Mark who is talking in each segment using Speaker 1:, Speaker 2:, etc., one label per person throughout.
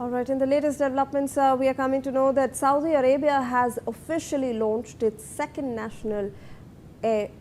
Speaker 1: All right, in the latest developments, we are coming to know that Saudi Arabia has officially launched its second national air,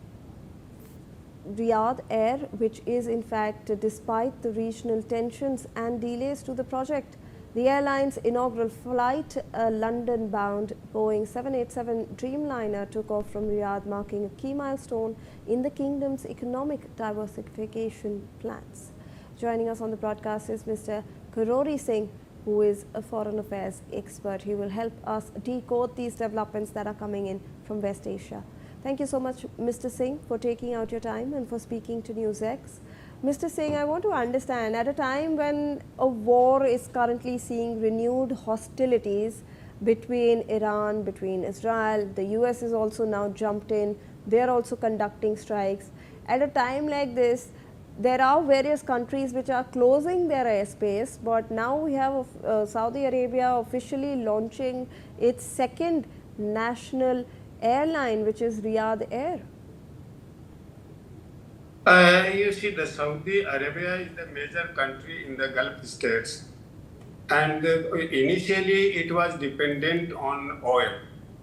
Speaker 1: Riyadh Air, which is in fact, despite the regional tensions and delays to the project. The airline's inaugural flight, a London-bound Boeing 787 Dreamliner, took off from Riyadh, marking a key milestone in the kingdom's economic diversification plans. Joining us on the broadcast is Mr. Karori Singh, who is a foreign affairs expert. He will help us decode these developments that are coming in from West Asia. Thank you so much, Mr. Singh, for taking out your time and for speaking to NewsX. Mr. Singh, I want to understand, at a time when a war is currently seeing renewed hostilities between Iran, between Israel, the US is also now jumped in, they are also conducting strikes. At a time like this, there are various countries which are closing their airspace, but now we have Saudi Arabia officially launching its second national airline, which is Riyadh Air.
Speaker 2: You see, the Saudi Arabia is the major country in the Gulf states, and initially it was dependent on oil,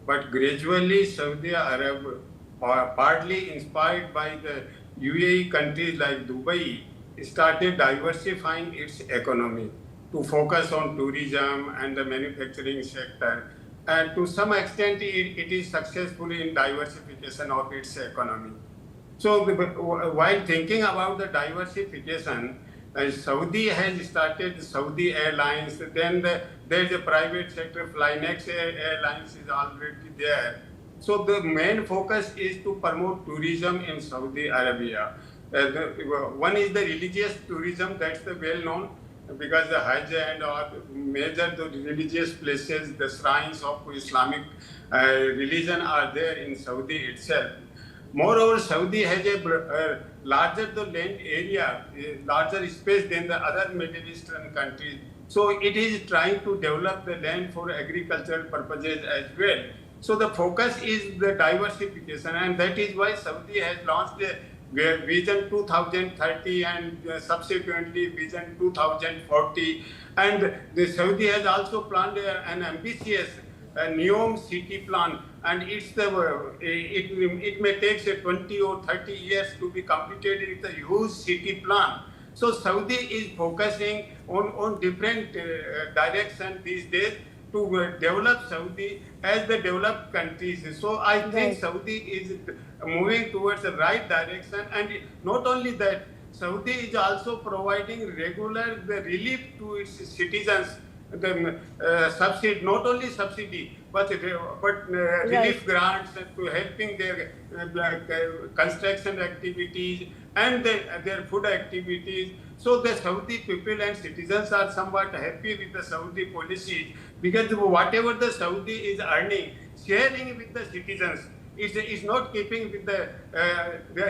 Speaker 2: but gradually Saudi Arabia, partly inspired by the UAE countries like Dubai, started diversifying its economy to focus on tourism and the manufacturing sector. And to some extent, it is successful in diversification of its economy. So while thinking about the diversification, Saudi has started Saudi Airlines, then there's a private sector, Flynex Airlines is already there. So the main focus is to promote tourism in Saudi Arabia. One is the religious tourism, that's the well known, because the Hajj and major the religious places, the shrines of Islamic religion are there in Saudi itself. Moreover, Saudi has a larger the land area, larger space than the other Middle Eastern countries. So it is trying to develop the land for agricultural purposes as well. So the focus is the diversification, and that is why Saudi has launched the Vision 2030 and subsequently Vision 2040. And the Saudi has also planned an ambitious NEOM city plan, and it may take 20 or 30 years to be completed. It's a huge city plan. So Saudi is focusing on different directions these days to develop Saudi as the developed countries. So I think Saudi is moving towards the right direction, and not only that, Saudi is also providing regular relief to its citizens. The subsidy, not only subsidy, but relief grants to helping their construction activities and their food activities. So the Saudi people and citizens are somewhat happy with the Saudi policies, because whatever the Saudi is earning, sharing with the citizens is not keeping with the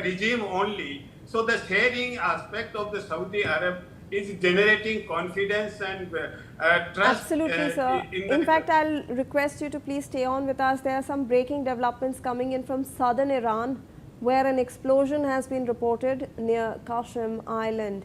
Speaker 2: regime only. So the sharing aspect of the Saudi Arab is generating confidence and trust.
Speaker 1: Absolutely, sir. In fact, I'll request you to please stay on with us. There are some breaking developments coming in from southern Iran, where an explosion has been reported near Qasem Island.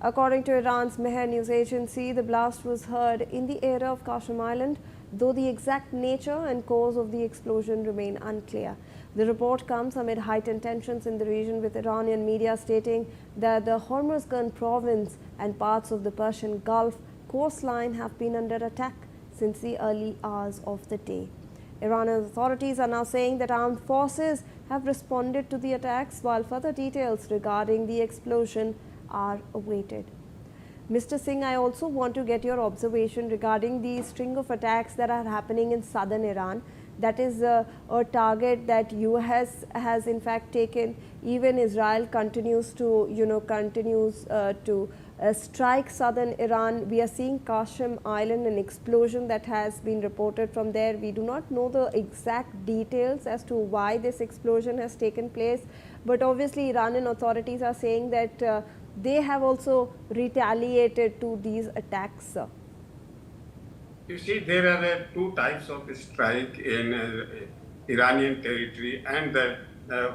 Speaker 1: According to Iran's Mehr news agency, the blast was heard in the area of Qasem Island, though the exact nature and cause of the explosion remain unclear. The report comes amid heightened tensions in the region, with Iranian media stating that the Hormuzgan province and parts of the Persian Gulf coastline have been under attack since the early hours of the day. Iranian authorities are now saying that armed forces have responded to the attacks, while further details regarding the explosion are awaited. Mr. Singh, I also want to get your observation regarding the string of attacks that are happening in southern Iran. That is a target that US has in fact taken. Even Israel continues to, strike southern Iran. We are seeing Qasem Island, an explosion that has been reported from there. We do not know the exact details as to why this explosion has taken place, but obviously Iranian authorities are saying that they have also retaliated to these attacks, sir.
Speaker 2: You see, there are two types of strike in Iranian territory and the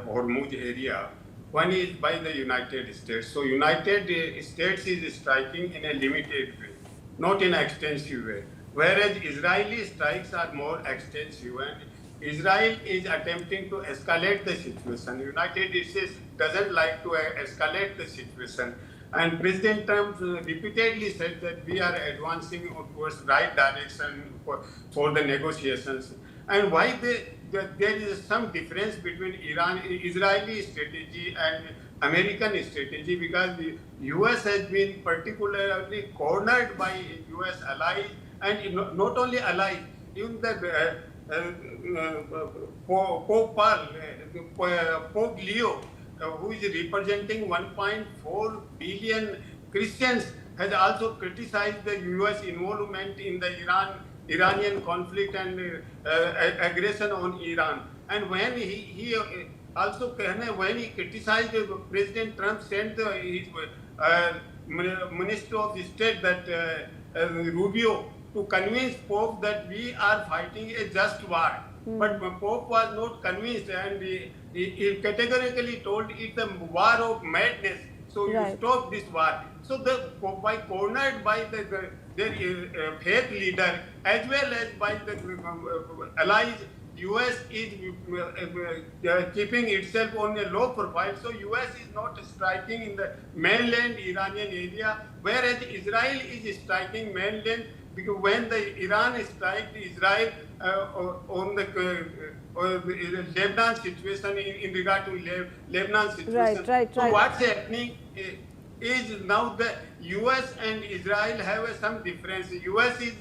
Speaker 2: Hormuz area. One is by the United States. So United States is striking in a limited way. not in extensive way. Whereas Israeli strikes are more extensive, and Israel is attempting to escalate the situation. United States doesn't like to escalate the situation. And President Trump repeatedly said that we are advancing towards right direction for the negotiations. And why there is some difference between Israeli strategy and American strategy, because the US has been particularly cornered by US allies, and not only allies, even the Pope Paul, Pope Leo, who is representing 1.4 billion Christians, has also criticized the US involvement in the Iranian conflict and aggression on Iran. And when he also, when he criticized President Trump, sent his Minister of State, that Rubio, to convince Pope that we are fighting a just war. But Pope was not convinced, and he categorically told it's a war of madness. So you stop this war. So by cornered by their faith leader, as well as by the allies, US is keeping itself on a low profile. So US is not striking in the mainland Iranian area, whereas Israel is striking mainland, because when the Iran strike Israel on the Lebanon situation, in regard to Lebanon situation. So what's happening is now the US and Israel have some difference. US is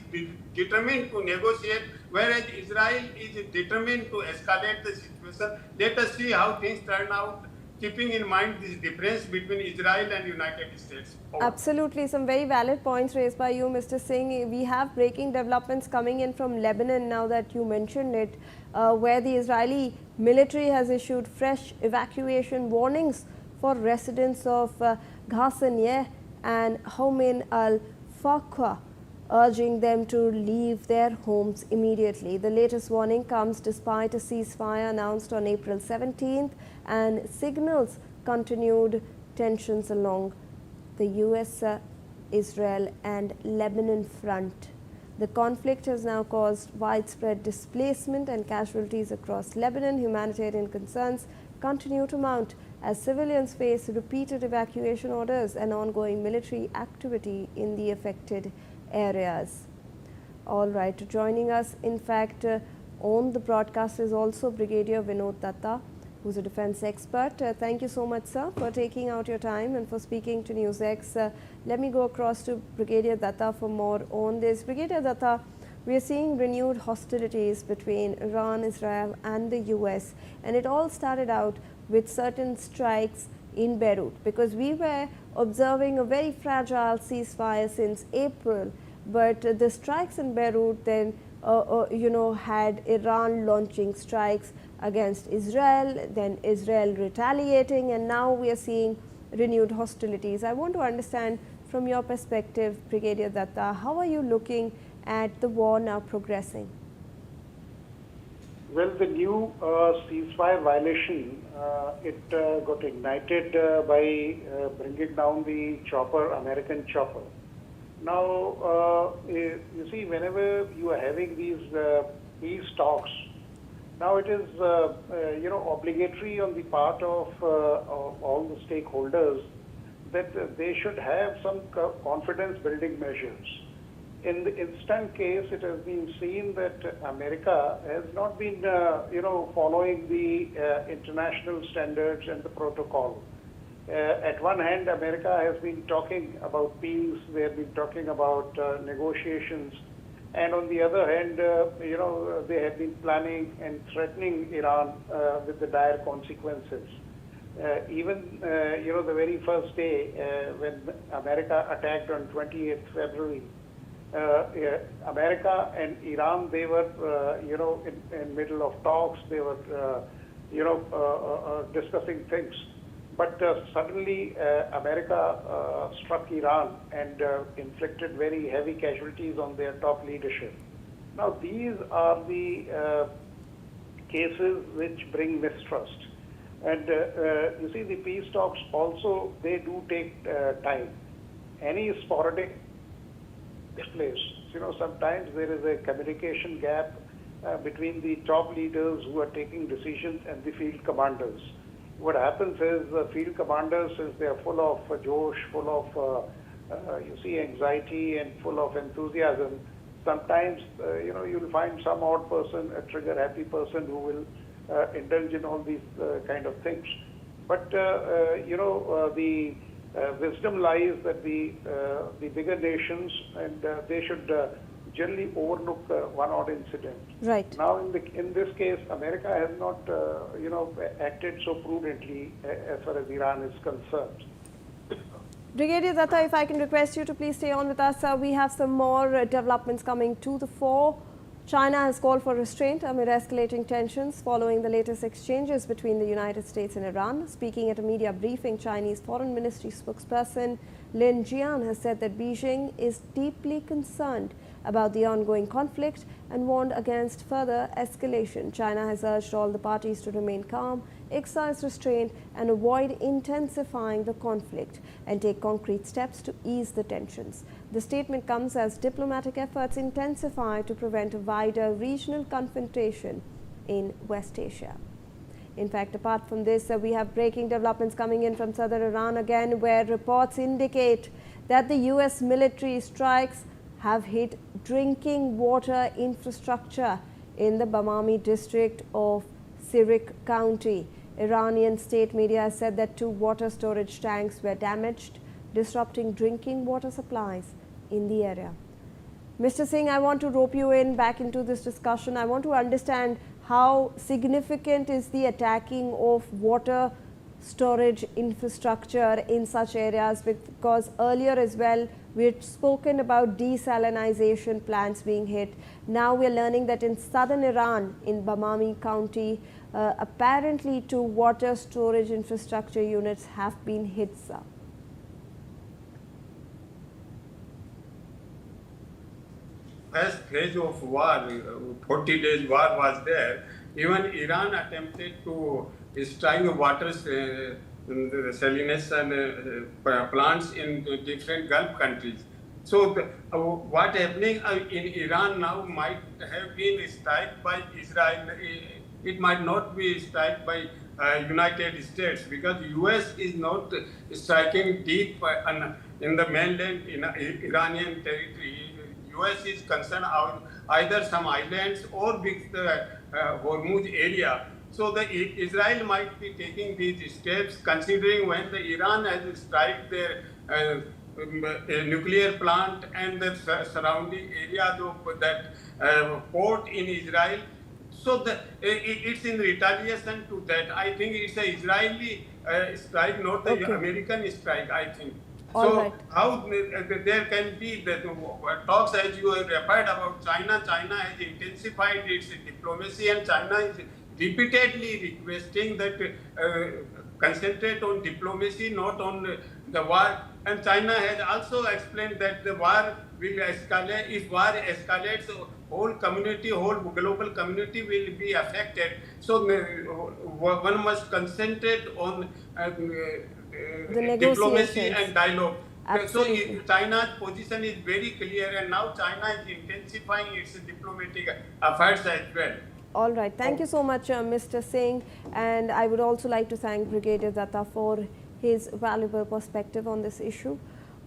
Speaker 2: determined to negotiate, whereas Israel is determined to escalate the situation. Let us see how things turn out, keeping in mind this difference between Israel and United States.
Speaker 1: Absolutely, some very valid points raised by you, Mr. Singh. We have breaking developments coming in from Lebanon, now that you mentioned it, where the Israeli military has issued fresh evacuation warnings for residents of Ghassaniyeh and Houmain al-Faqqa, urging them to leave their homes immediately. The latest warning comes despite a ceasefire announced on April 17th and signals continued tensions along the US, Israel and Lebanon front. The conflict has now caused widespread displacement and casualties across Lebanon. Humanitarian concerns continue to mount as civilians face repeated evacuation orders and ongoing military activity in the affected areas. All right, joining us in fact on the broadcast is also Brigadier Vinod Datta, who's a defense expert. Thank you so much, sir, for taking out your time and for speaking to NewsX. Let me go across to Brigadier Datta for more on this. Brigadier Datta, we are seeing renewed hostilities between Iran, Israel and the US, and it all started out with certain strikes in Beirut, because we were observing a very fragile ceasefire since April, but the strikes in Beirut then had Iran launching strikes against Israel, then Israel retaliating, and now we are seeing renewed hostilities. I want to understand from your perspective, Brigadier Datta, how are you looking at the war now progressing?
Speaker 3: Well, the new ceasefire violation, it got ignited by bringing down the American chopper. Now, you see, whenever you are having these peace talks, now it is, obligatory on the part of all the stakeholders that they should have some confidence-building measures. In the instant case, it has been seen that America has not been, following the international standards and the protocol. At one hand, America has been talking about peace, they have been talking about negotiations, and on the other hand, they have been planning and threatening Iran with the dire consequences. Even, the very first day when America attacked on 28th February, America and Iran, they were, in middle of talks, they were, discussing things. But suddenly, America struck Iran and inflicted very heavy casualties on their top leadership. Now, these are the cases which bring mistrust. And you see, the peace talks also, they do take time. Any sporadic place. Sometimes there is a communication gap between the top leaders who are taking decisions and the field commanders. What happens is the field commanders, since they are full of josh, full of anxiety and full of enthusiasm, sometimes you'll find some odd person, a trigger-happy person who will indulge in all these kind of things. But the wisdom lies that the bigger nations, and they should generally overlook one odd incident.
Speaker 1: Right.
Speaker 3: Now, in this case, America has not acted so prudently as far as Iran is concerned.
Speaker 1: Brigadier Datta, if I can request you to please stay on with us. We have some more developments coming to the fore. China has called for restraint amid escalating tensions following the latest exchanges between the United States and Iran. Speaking at a media briefing, Chinese Foreign Ministry spokesperson Lin Jian has said that Beijing is deeply concerned about the ongoing conflict and warned against further escalation. China has urged all the parties to remain calm, exercise restraint and avoid intensifying the conflict and take concrete steps to ease the tensions. The statement comes as diplomatic efforts intensify to prevent a wider regional confrontation in West Asia. In fact, apart from this, we have breaking developments coming in from southern Iran again, where reports indicate that the US military strikes have hit drinking water infrastructure in the Bamami district of Sirik County. Iranian state media has said that 2 water storage tanks were damaged, disrupting drinking water supplies in the area. Mr. Singh, I want to rope you in back into this discussion. I want to understand how significant is the attacking of water storage infrastructure in such areas, because earlier as well we had spoken about desalinization plants being hit. Now we are learning that in southern Iran, in Bamami County, apparently 2 water storage infrastructure units have been hit, sir.
Speaker 2: First phase of war, 40 days war was there. Even Iran attempted to strike water salination plants in different Gulf countries. So what happening in Iran now might have been struck by Israel. It might not be struck by United States, because US is not striking deep in the mainland in Iranian territory. US is concerned about either some islands or big Hormuz area. So the Israel might be taking these steps, considering when the Iran has struck their nuclear plant and the surrounding areas of that port in Israel. So it's in retaliation to that. I think it's an Israeli strike, not the American strike, I think. How there can be the talks, as you have referred about China? China has intensified its diplomacy, and China is repeatedly requesting that concentrate on diplomacy, not on the war. And China has also explained that the war will escalate. If war escalates, whole community, whole global community will be affected. So one must concentrate on diplomacy and dialogue.
Speaker 1: Absolutely.
Speaker 2: So China's position is very clear, and now China is intensifying its diplomatic efforts as well.
Speaker 1: All right. Thank you so much, Mr. Singh. And I would also like to thank Brigadier Datta for his valuable perspective on this issue.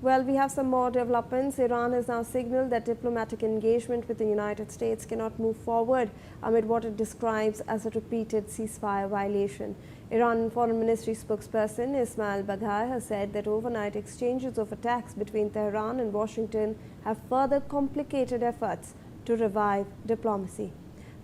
Speaker 1: Well, we have some more developments. Iran has now signaled that diplomatic engagement with the United States cannot move forward amid what it describes as a repeated ceasefire violation. Iran Foreign Ministry spokesperson Ismail Baghai has said that overnight exchanges of attacks between Tehran and Washington have further complicated efforts to revive diplomacy.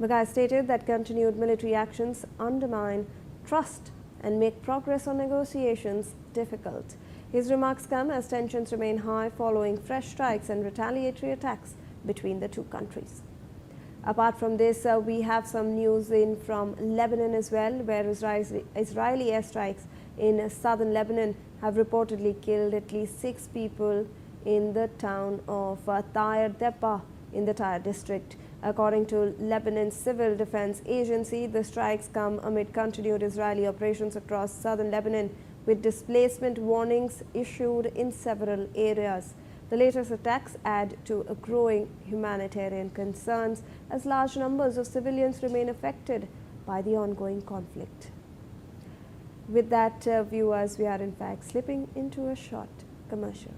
Speaker 1: Baghai stated that continued military actions undermine trust and make progress on negotiations difficult. His remarks come as tensions remain high following fresh strikes and retaliatory attacks between the two countries. Apart from this, we have some news in from Lebanon as well, where Israeli airstrikes in southern Lebanon have reportedly killed at least 6 people in the town of Tyre Deppa in the Tyre district. According to Lebanon's civil defense agency, the strikes come amid continued Israeli operations across southern Lebanon, with displacement warnings issued in several areas. The latest attacks add to a growing humanitarian concerns as large numbers of civilians remain affected by the ongoing conflict. With that, viewers, we are in fact slipping into a short commercial.